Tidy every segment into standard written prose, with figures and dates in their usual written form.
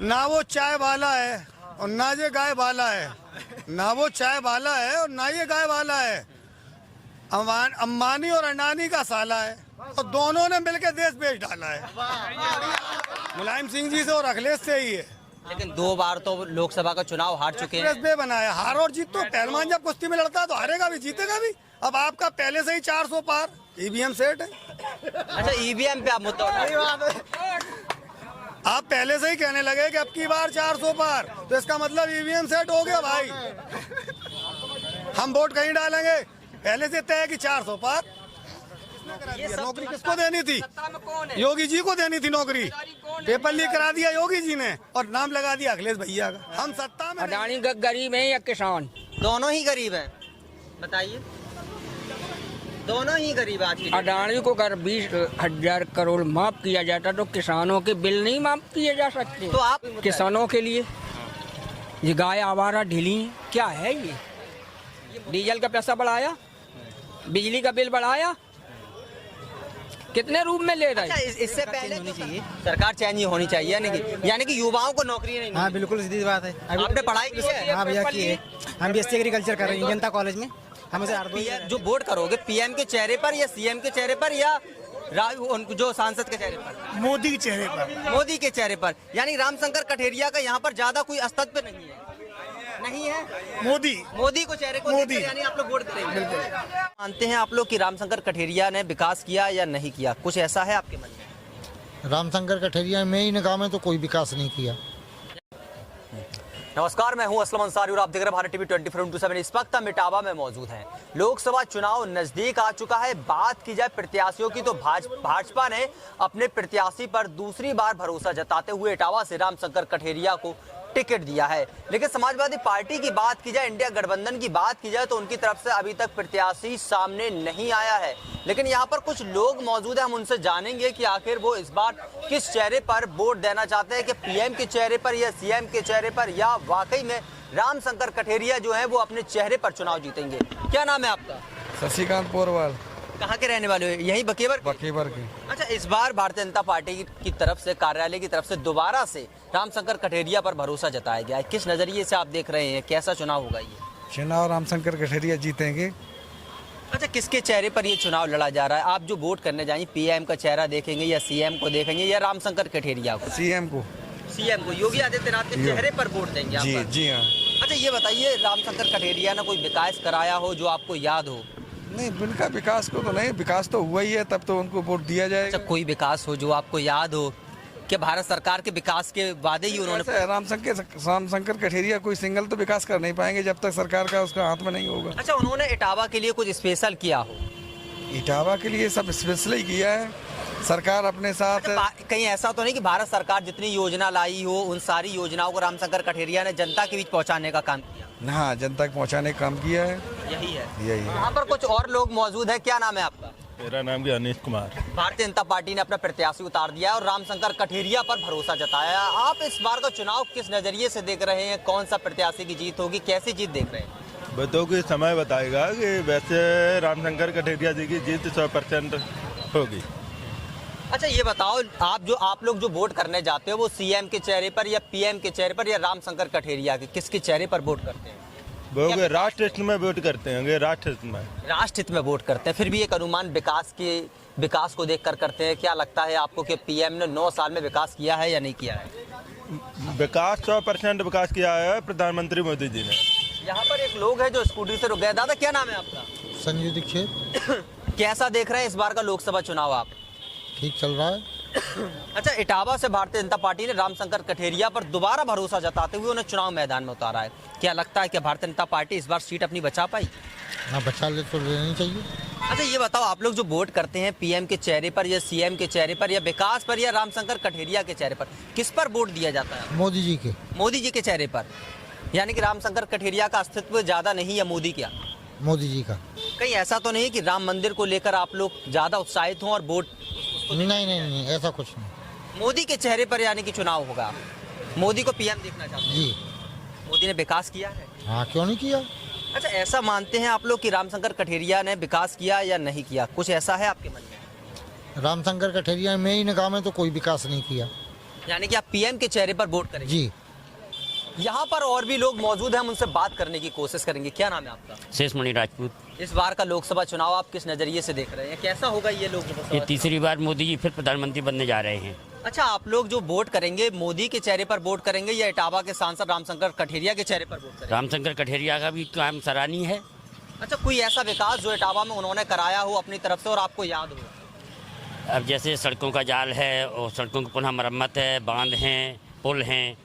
ना वो चाय वाला है और ना ये गाय वाला है, ना वो चाय वाला है और ना ये गाय वाला है। अंबानी और अडानी का साला है और दोनों ने मिलकर देश बेच डाला है। मुलायम सिंह जी से और अखिलेश से ही है। लेकिन 2 बार तो लोकसभा का चुनाव हार चुके हैं। एक्सप्रेस वे बनाया, हार और जीत तो पहलवान जब कुश्ती में लड़ता है तो हारेगा भी जीतेगा भी। अब आपका पहले से ही 400 पार ईवीएम सेट है। अच्छा, ईवीएम पे आप मुद्दा उठा, आप पहले से ही कहने लगे कि अब की बार 400 पार, तो इसका मतलब ईवीएम सेट हो गया भाई। हम वोट कहीं डालेंगे, पहले से तय है कि 400 पार। नौकरी किसको देनी थी? योगी जी को देनी थी नौकरी। पेपर लीक करा दिया योगी जी ने और नाम लगा दिया अखिलेश भैया का। हम सत्ता में अडानी गरीब है या किसान? दोनों ही गरीब हैं। बताइए, दोनों ही गरीब आज की। अडानी को अगर 20,000 करोड़ माफ किया जाता तो किसानों के बिल नहीं माफ किए जा सकते। तो आप किसानों के लिए ये गाय आवारा ढीली क्या है? ये डीजल का पैसा बढ़ाया, बिजली का बिल बढ़ाया, कितने रूप में ले रहा है? अच्छा, इससे पहले होनी चाहिए सरकार चेंज होनी चाहिए, यानी कि युवाओं को नौकरी नहीं। हाँ बिल्कुल सीधी बात है। आपने पढ़ाई की है? हाँ भैया की है। हम बीएससी एग्रीकल्चर कर रहे हैं जनता कॉलेज में। हमें जो वोट करोगे पीएम के चेहरे पर या सीएम के चेहरे पर या जो सांसद के चेहरे पर? मोदी के चेहरे पर। मोदी के चेहरे पर, यानी रामशंकर कठेरिया का यहाँ पर ज्यादा कोई अस्तित्व नहीं है। नहीं है। मोदी को चेहरे को देखकर यानी आप लोग वोट करेंगे। मानते हैं आप लोग कि रामशंकर कठेरिया ने विकास किया या नहीं किया? कुछ ऐसा है आपके मन में? रामशंकर कठेरिया में ही निगाह में तो कोई विकास नहीं किया। नमस्कार, मैं हूं असलम अंसारी और आप देख रहे हैं भारत टीवी 24/7। इस वक्त हम इटावा में मौजूद हैं। लोकसभा चुनाव नजदीक आ चुका है। बात की जाए प्रत्याशियों की तो भाजपा ने अपने प्रत्याशी पर दूसरी बार भरोसा जताते हुए इटावा से रामशंकर कठेरिया को टिकट दिया है। लेकिन समाजवादी पार्टी की बात की जाए, इंडिया गठबंधन की बात की जाए तो उनकी तरफ से अभी तक प्रत्याशी सामने नहीं आया है। लेकिन यहाँ पर कुछ लोग मौजूद हैं, हम उनसे जानेंगे कि आखिर वो इस बार किस चेहरे पर वोट देना चाहते हैं, कि पीएम के चेहरे पर या सीएम के चेहरे पर, या वाकई में रामशंकर कठेरिया जो है वो अपने चेहरे पर चुनाव जीतेंगे। क्या नाम है आपका? शशिकांत पोरवाल। कहाँ के रहने वाले हो? यही बकेवर के। अच्छा, इस बार भारतीय जनता पार्टी की तरफ से, कार्यालय की तरफ से दोबारा से रामशंकर कठेरिया पर भरोसा जताया गया है। किस नजरिए से आप देख रहे हैं, कैसा चुनाव होगा ये? चुनाव रामशंकर कठेरिया जीतेंगे। अच्छा, किसके चेहरे पर ये चुनाव लड़ा जा रहा है? आप जो वोट करने जाएंगे, पीएम का चेहरा देखेंगे या सीएम को देखेंगे या रामशंकर कठेरिया को? सीएम को। योगी आदित्यनाथ के चेहरे पर वोट देंगे? जी हाँ। अच्छा, ये बताइए, रामशंकर कठेरिया ने कोई विकास कराया हो जो आपको याद हो? नहीं, उनका विकास को तो नहीं, विकास तो हुआ ही है, तब तो उनको वोट दिया जाएगा। अच्छा, कोई विकास हो जो आपको याद हो कि भारत सरकार के विकास के वादे ही उन्होंने? रामशंकर कठेरिया कोई सिंगल तो विकास कर नहीं पाएंगे जब तक सरकार का उसका हाथ में नहीं होगा। अच्छा, उन्होंने इटावा के लिए कुछ स्पेशल किया हो? इटावा के लिए सब स्पेशल ही किया है सरकार अपने साथ। कहीं ऐसा तो नहीं कि भारत सरकार जितनी योजना लाई हो उन सारी योजनाओं को रामशंकर कठेरिया ने जनता के बीच पहुंचाने का काम किया? हाँ, जनता को पहुंचाने का काम किया है। यही है। यहाँ पर कुछ और लोग मौजूद है। क्या नाम है आपका? मेरा नाम भी अनिश कुमार। भारतीय जनता पार्टी ने अपना प्रत्याशी उतार दिया है और रामशंकर कठेरिया पर भरोसा जताया। आप इस बार का चुनाव किस नजरिए से देख रहे हैं? कौन सा प्रत्याशी की जीत होगी? कैसी जीत देख रहे हैं? बताओ कि समय बताएगा कि वैसे रामशंकर कठेरिया जी की जीत 100% होगी। अच्छा, ये बताओ, आप लोग जो वोट करने जाते हो वो सीएम के चेहरे पर या पीएम के चेहरे पर या रामशंकर कठेरिया के, किसके चेहरे पर वोट करते हैं? वो राष्ट्र हित में वोट करते हैं। राष्ट्र हित में वोट करते हैं। फिर भी एक अनुमान विकास को देखकर करते हैं। क्या लगता है आपको कि पीएम ने 9 साल में विकास किया है या नहीं किया है? विकास 100% विकास किया है प्रधानमंत्री मोदी जी ने। यहाँ पर एक लोग है जो स्कूटी से रुक गए। दादा, क्या नाम है आपका? संजय दीक्षित। कैसा देख रहे हैं इस बार का लोकसभा चुनाव आप? ठीक चल रहा है। अच्छा, इटावा से भारतीय जनता पार्टी ने रामशंकर कठेरिया पर दोबारा भरोसा जताते हुए उन्हें चुनाव मैदान में उतारा है। क्या लगता है कि भारतीय जनता पार्टी इस बार सीट अपनी बचा पाई? हाँ, बचा ले तो लेनी चाहिए। अच्छा, ये बताओ, आप लोग जो वोट करते हैं पीएम के चेहरे पर या सीएम के चेहरे पर या विकास पर या रामशंकर कठेरिया के चेहरे पर, किस पर वोट दिया जाता है? मोदी जी के। मोदी जी के चेहरे पर, यानी कि रामशंकर कठेरिया का अस्तित्व ज्यादा नहीं है मोदी का? मोदी जी का। कहीं ऐसा तो नहीं कि राम मंदिर को लेकर आप लोग ज्यादा उत्साहित हों और वोट? नहीं, ऐसा कुछ नहीं। मोदी के चेहरे पर यानी कि चुनाव होगा, मोदी को पीएम देखना चाहते हैं? जी। मोदी ने विकास किया है? हाँ, क्यों नहीं किया। अच्छा, ऐसा मानते हैं आप लोग कि रामशंकर कठेरिया ने विकास किया या नहीं किया? कुछ ऐसा है आपके मन में? रामशंकर कठेरिया में ही निगाह में तो कोई विकास नहीं किया। यानी कि आप पीएम के चेहरे पर वोट करेंगे। जी। यहाँ पर और भी लोग मौजूद हैं, हम उनसे बात करने की कोशिश करेंगे। क्या नाम है आपका? शेषमणि राजपूत। इस बार का लोकसभा चुनाव आप किस नजरिए से देख रहे हैं, कैसा होगा ये लोकसभा? ये तीसरी बार मोदी जी फिर प्रधानमंत्री बनने जा रहे हैं। अच्छा, आप लोग जो वोट करेंगे मोदी के चेहरे पर वोट करेंगे या इटावा के सांसद रामशंकर कठेरिया के चेहरे पर वोट करेंगे? रामशंकर कठेरिया का भी काम सराहनीय है। अच्छा, कोई ऐसा विकास जो इटावा में उन्होंने कराया हो अपनी तरफ से और आपको याद हो? अब जैसे सड़कों का जाल है और सड़कों की पुनः मरम्मत है, बांध हैं, पुल हैं,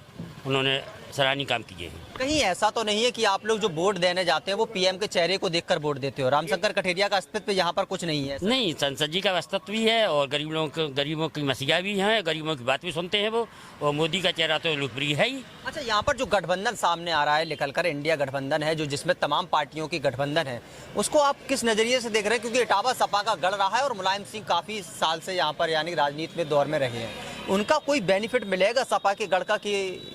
उन्होंने सराहनीय काम किए हैं। कहीं ऐसा तो नहीं है कि आप लोग जो वोट देने जाते हैं वो पीएम के चेहरे को देखकर वोट देते हो? रामशंकर कठेरिया का अस्तित्व यहाँ पर कुछ नहीं है? नहीं, संसद जी का अस्तित्व भी है और गरीबों की मसीहा भी हैं, गरीबों की बात भी सुनते हैं वो, और मोदी का चेहरा तो लोकप्रिय है ही। अच्छा, यहाँ पर जो गठबंधन सामने आ रहा है निकल कर, इंडिया गठबंधन है जो जिसमें तमाम पार्टियों की गठबंधन है, उसको आप किस नजरिए से देख रहे हैं? क्योंकि इटावा सपा का गढ़ रहा है और मुलायम सिंह काफी साल से यहाँ पर यानी राजनीति में दौर में रहे हैं, उनका कोई बेनिफिट मिलेगा सपा के गढ़ का कि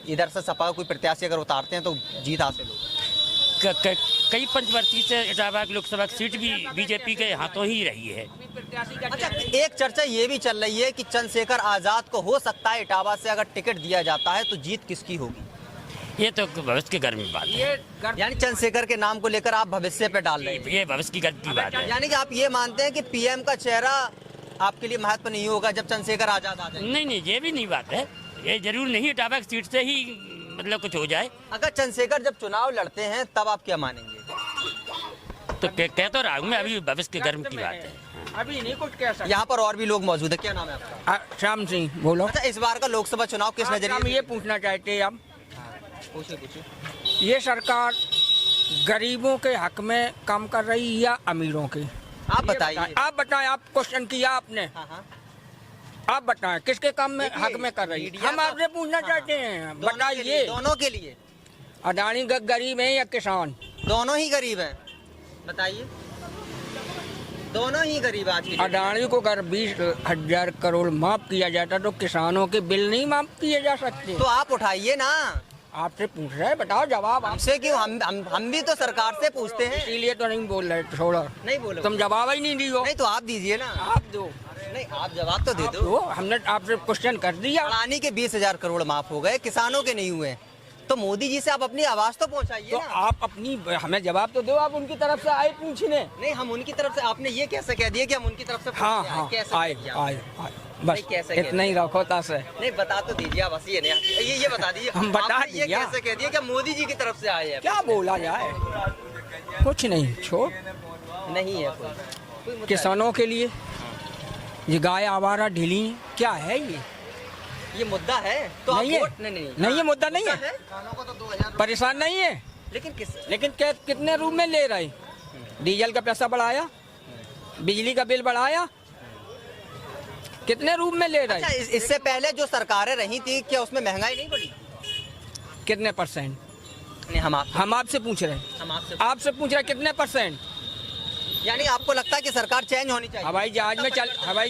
इधर से सपा का कोई प्रत्याशी अगर उतारते हैं तो जीत हासिल हो? कई पंचवर्षीय से इटावा की लोकसभा की सीट भी बीजेपी के हाथों ही रही है। अच्छा, एक चर्चा ये भी चल रही है कि चंद्रशेखर आजाद को हो सकता है इटावा से अगर टिकट दिया जाता है तो जीत किसकी होगी? ये तो भविष्य के गर्व में बात है। यानी चंद्रशेखर के नाम को लेकर आप भविष्य पे डाल रहे हैं? ये भविष्य की गर्व की बात है। यानी कि आप ये मानते हैं कि पीएम का चेहरा आपके लिए महत्व नहीं होगा जब चंद्रशेखर आजाद आ जाए? नहीं, ये भी नहीं बात है। ये जरूर नहीं इटावा की सीट से ही मतलब कुछ हो जाए। अगर चंद्रशेखर जब चुनाव लड़ते हैं तब आप क्या मानेंगे? तो कह तो रहा हूँ मैं, अभी भविष्य के गर्व की बात है। अभी नहीं कुछ कह सकते। यहाँ पर और भी लोग मौजूद है। क्या नाम है आपका? श्याम सिंह। बोलो। अच्छा, इस बार का लोकसभा चुनाव किस नजरिए हम से? ये पूछना चाहते हैं अब, पूछिए। ये सरकार गरीबों के हक में काम कर रही या अमीरों के? आप बताइए। आप बताएं, आप क्वेश्चन किया आपने, हाँ। आप बताएं किसके काम में हक में कर रही है? हम आपसे पूछना चाहते हैं, बताइए। दोनों के लिए। अडानी गरीब है या किसान? दोनों ही गरीब हैं, बताइए। दोनों ही गरीब आज की। अडानी को अगर 20,000 करोड़ माफ किया जाता तो किसानों के बिल नहीं माफ किए जा सकते? तो आप उठाइए ना। आपसे पूछ रहे हैं, बताओ जवाब। हमसे क्यों? हम भी तो सरकार से पूछते हैं। इसीलिए तो नहीं बोल रहे, छोड़ो। नहीं बोलो, तुम जवाब ही नहीं दियो। नहीं तो आप दीजिए ना। आप दो। नहीं, आप जवाब तो दे दो। तो हमने आपसे क्वेश्चन कर दिया। अडानी के 20,000 करोड़ माफ हो गए, किसानों के नहीं हुए, तो मोदी जी से आप अपनी आवाज तो पहुंचाइए तो ना। आप अपनी हमें जवाब तो दो। आप उनकी तरफ से आए पूछने? नहीं, हम उनकी तरफ से, आपने ये कैसे कह दिया कि हम उनकी तरफ से हाँ पूछते हैं? हाँ, कैसे आए कह दिया? आए आए, बस कैसे इतना ही रखो तासे। नहीं, बता तो दीजिए आप, बस ये बता दीजिए। हम बता आपने ये दिया। कैसे कह दिया कि मोदी जी की तरफ से आए हैं? क्या बोला जाए, कुछ नहीं, छोड़। नहीं है कोई मुद्दा किसानों के लिए ये गाय आवारा ढीली क्या है ये मुद्दा है तो आप नहीं है। वोट- नहीं नहीं, ये मुद्दा नहीं है। है। परेशान नहीं है, लेकिन लेकिन कितने रूप में ले रहे? डीजल का पैसा बढ़ाया, बिजली का बिल बढ़ाया, कितने रूप में ले रहे? अच्छा, इससे पहले जो सरकारें रही थी क्या उसमें महंगाई नहीं बढ़ी? कितने परसेंट? नहीं, हम आपसे पूछ रहे हैं। हम आपसे पूछ रहे हैं कितने परसेंट? यानी आपको लगता है कि सरकार चेंज होनी चाहिए? हवाई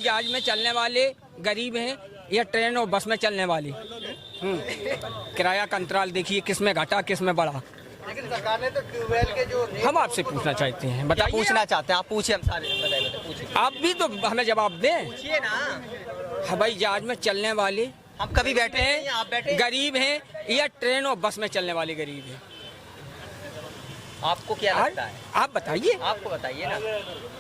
जहाज में चलने वाले गरीब हैं या ट्रेन और बस में चलने वाले? किराया का अंतराल देखिए, किस में घटा किस में बढ़ा। लेकिन सरकार ने तो ट्यूबवेल के जो हम आपसे पूछना चाहते हैं, बताइए। पूछना चाहते हैं आप, पूछिए। हम सारे बताइए, पूछिए। आप भी तो हमें जवाब दें। पूछिए ना। हवाई जहाज में चलने वाले हम कभी बैठे हैं, आप बैठे? गरीब हैं या ट्रेन और बस में चलने वाले गरीब हैं? आपको क्या लगता है? आप बताइए। आपको बताइए ना,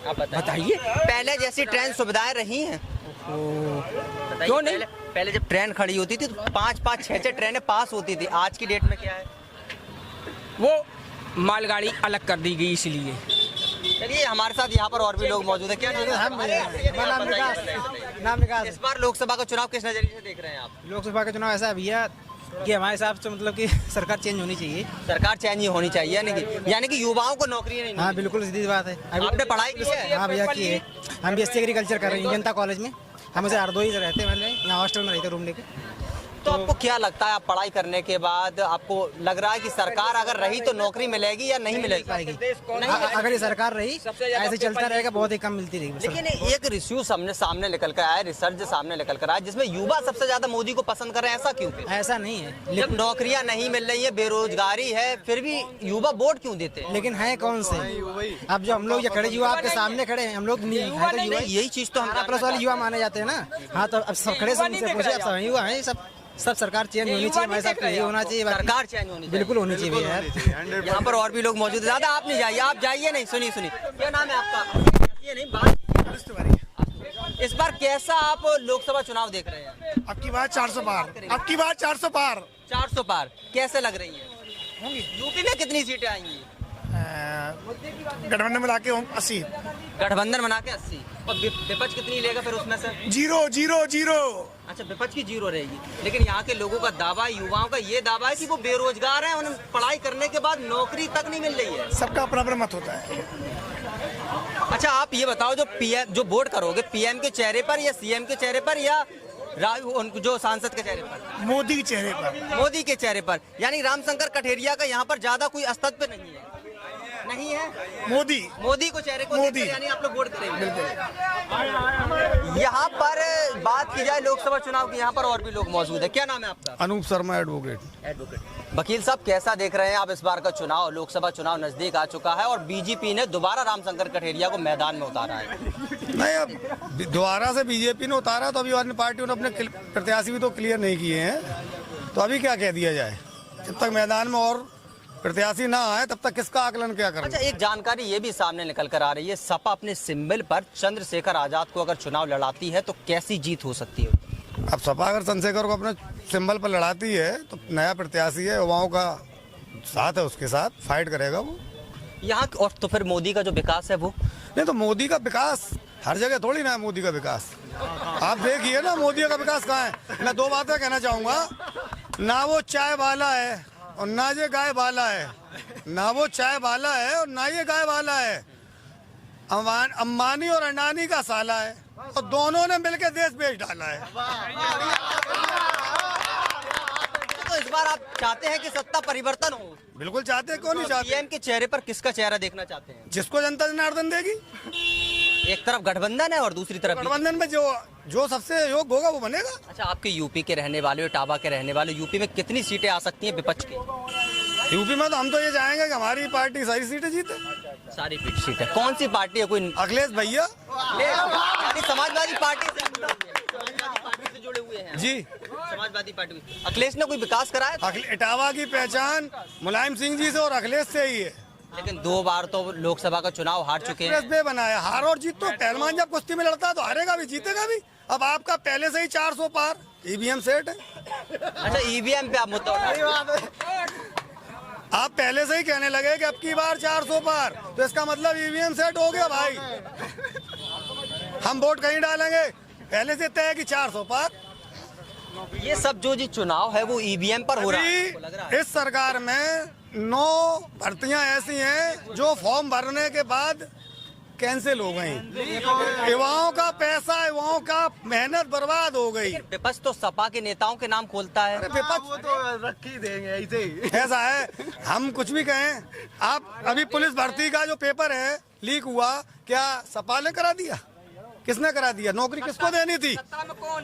आप बताइए। पहले जैसी ट्रेन सुविधाएं रही हैं? बताइए। क्यों नहीं? पहले जब ट्रेन खड़ी होती थी तो 5-5, 6-6 ट्रेनें पास होती थी। आज की डेट में क्या है? वो मालगाड़ी अलग कर दी गई इसलिए। चलिए, हमारे साथ यहाँ पर और भी लोग मौजूद है। क्या नाम विकास। इस बार लोकसभा का चुनाव किस नजरिए से देख रहे हैं आप? लोकसभा का चुनाव ऐसा है भैया कि हमारे हिसाब से मतलब कि सरकार चेंज होनी चाहिए। सरकार चेंज ही होनी चाहिए, यानी कि युवाओं को नौकरी नहीं हाँ, बिल्कुल सीधी बात है। आपने पढ़ाई की है? हाँ भैया, की है। हम BSc एग्रीकल्चर कर रहे हैं जनता कॉलेज में। हम ऐसे हरदोई से रहते हैं, मैंने यहाँ हॉस्टल में रहते रूम लेके। तो आपको क्या लगता है, आप पढ़ाई करने के बाद आपको लग रहा है कि सरकार अगर रही तो नौकरी मिलेगी या नहीं मिलेगी? अगर ये सरकार रही ऐसे चलता रहेगा, बहुत ही कम मिलती रहेगी। लेकिन एक रिश्यू सामने निकल कर आया, रिसर्च सामने निकल कर आया, जिसमें युवा सबसे ज्यादा मोदी को पसंद कर रहे हैं। ऐसा क्यों? ऐसा नहीं है। जब नौकरियां नहीं मिल रही है, बेरोजगारी है, फिर भी युवा वोट क्यों देते हैं? लेकिन है कौन से? अब जो हम लोग ये खड़े युवा आपके सामने खड़े हैं, हम लोग यही चीज तो हम 18+ वाले युवा माने जाते हैं ना। हाँ, तो अब सब खड़े से उनसे पूछे, अब सब युवा है सब। सब सरकार चेंज होनी चाहिए, हमारे साथ यही होना चाहिए, सरकार चेंज होनी चाहिए, बिल्कुल होनी चाहिए यार। यहाँ पर और भी लोग मौजूद हैं। दादा आप नहीं जाइए, आप जाइए नहीं, सुनिए सुनिए, क्या नाम है आपका? ये नहीं बात, इस बार कैसा आप लोकसभा चुनाव देख रहे हैं? अब की बात 400 पार, अब की बात 400 पार, 400 पार कैसे लग रही है? यूपी में कितनी सीटें आएंगी? गठबंधन मिला के 80, गठबंधन बना के 80, और विपक्ष कितनी लेगा फिर उसमें से? 0। अच्छा, विपक्ष की 0 रहेगी। लेकिन यहाँ के लोगों का दावा, युवाओं का ये दावा है कि वो बेरोजगार हैं, उन्हें पढ़ाई करने के बाद नौकरी तक नहीं मिल रही है। सबका अपना अपना मत होता है। अच्छा आप ये बताओ, जो वोट करोगे पीएम के चेहरे पर या सीएम के चेहरे पर या जो सांसद के चेहरे पर? मोदी के चेहरे पर। मोदी के चेहरे पर, यानी रामशंकर कठेरिया का यहाँ पर ज्यादा कोई अस्तित्व नहीं है। नहीं है, मोदी को चेहरे को देखकर यानी आप लोग वोट करेंगे। यहाँ पर बात की जाए लोकसभा चुनाव की, यहाँ पर और भी लोग मौजूद है। क्या नाम है आपका? अनूप शर्मा, एडवोकेट। वकील साहब कैसा देख रहे हैं आप इस बार का चुनाव? लोकसभा चुनाव नजदीक आ चुका है और बीजेपी ने दोबारा रामशंकर कठेरिया को मैदान में उतारा है। नहीं, अब दोबारा से बीजेपी ने उतारा तो अभी अन्य पार्टियों ने अपने प्रत्याशी भी तो क्लियर नहीं किए हैं, तो अभी क्या कह दिया जाए? जब तक मैदान में और प्रत्याशी ना आए तब तक किसका आकलन क्या करें? अच्छा, एक जानकारी ये भी सामने निकल कर आ रही है, सपा अपने सिंबल पर चंद्रशेखर आजाद को अगर चुनाव लड़ाती है तो कैसी जीत हो सकती है? अब सपा अगर चंद्रशेखर को अपने सिंबल पर लड़ाती है तो नया प्रत्याशी है, युवाओं का साथ है, उसके साथ फाइट करेगा वो यहाँ। और तो फिर मोदी का जो विकास है वो नहीं, तो मोदी का विकास हर जगह थोड़ी ना है। मोदी का विकास आप देखिए ना, मोदी का विकास कहाँ है? मैं 2 बातें कहना चाहूँगा, ना वो चाय वाला है और ना ये गाय वाला है, ना वो चाय वाला है और ना ये गाय वाला है। अंबानी और अडानी का साला है और दोनों ने मिलकर देश बेच डाला है। तो इस बार आप चाहते हैं कि सत्ता परिवर्तन हो? बिल्कुल चाहते हैं, क्यों नहीं चाहते? पीएम के चेहरे पर किसका चेहरा देखना चाहते हैं? जिसको जनता जनार्दन देगी। एक तरफ गठबंधन है और दूसरी तरफ गठबंधन में जो सबसे योग्य होगा वो बनेगा। अच्छा, आपके यूपी के रहने वाले, इटावा के रहने वाले, यूपी में कितनी सीटें आ सकती हैं विपक्ष की? यूपी में तो हम तो ये चाहेंगे कि हमारी पार्टी सारी सीटें जीते। सारी सीटें कौन सी पार्टी है? कोई अखिलेश भैया, समाजवादी पार्टी से जुड़े हुए हैं जी। समाजवादी पार्टी, अखिलेश ने कोई विकास कराया? इटावा की पहचान मुलायम सिंह जी से और अखिलेश से ही है। लेकिन 2 बार तो लोकसभा का चुनाव हार चुके हैं। एक्सप्रेस वे बनाया, हार और जीत तो पहलवान जब कुश्ती में लड़ता है तो हारेगा भी जीतेगा भी। अब आपका पहले से ही 400 पार ईवीएम सेट है। अच्छा, ईवीएम पे आप मुद्दा उठा, आप पहले से ही कहने लगे कि अब की बार 400 पार, तो इसका मतलब ईवीएम सेट हो गया भाई। हम वोट कहीं डालेंगे, पहले से तय है कि 400 पार। ये सब जो जी चुनाव है वो ईवीएम पर हो रहा है। इस सरकार में 9 भर्तियां ऐसी हैं जो फॉर्म भरने के बाद कैंसिल हो गई। युवाओं का पैसा, युवाओं का मेहनत बर्बाद हो गई। विपक्ष तो सपा के नेताओं के नाम खोलता है। विपक्ष तो रख ही देंगे ऐसे ही। ऐसा है, हम कुछ भी कहें। आप अभी पुलिस भर्ती का जो पेपर है लीक हुआ, क्या सपा ने करा दिया? किसने करा दिया? नौकरी किसको देनी थी?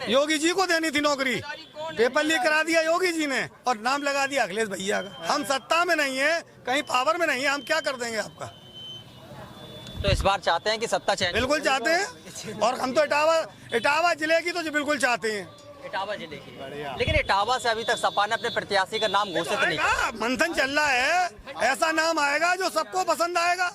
योगी जी को देनी थी नौकरी। पेपर लीक करा दिया योगी जी ने और नाम लगा दिया अखिलेश भैया का। हम सत्ता में नहीं है, कहीं पावर में नहीं है, हम क्या कर देंगे आपका? तो इस बार चाहते हैं कि सत्ता चेंज? बिल्कुल चाहते हैं, और हम तो इटावा जिले की तो बिल्कुल चाहते हैं। इटावा जिले की, लेकिन इटावा से अभी तक सपा ने अपने प्रत्याशी का नाम घोषित नहीं किया। मंथन चल रहा है, ऐसा नाम आएगा जो सबको पसंद आएगा।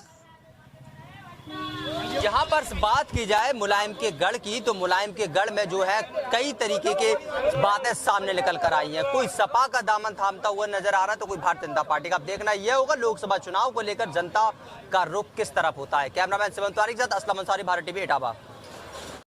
जहां पर बात की जाए मुलायम के गढ़ की, तो मुलायम के गढ़ में जो है कई तरीके के बातें सामने निकल कर आई हैं। कोई सपा का दामन थामता हुआ नजर आ रहा है तो कोई भारतीय जनता पार्टी का। अब देखना यह होगा लोकसभा चुनाव को लेकर जनता का रुख किस तरफ होता है। कैमरामैन सिमंत तिवारी के साथ असलम अंसारी, भारत टीवी, इटावा।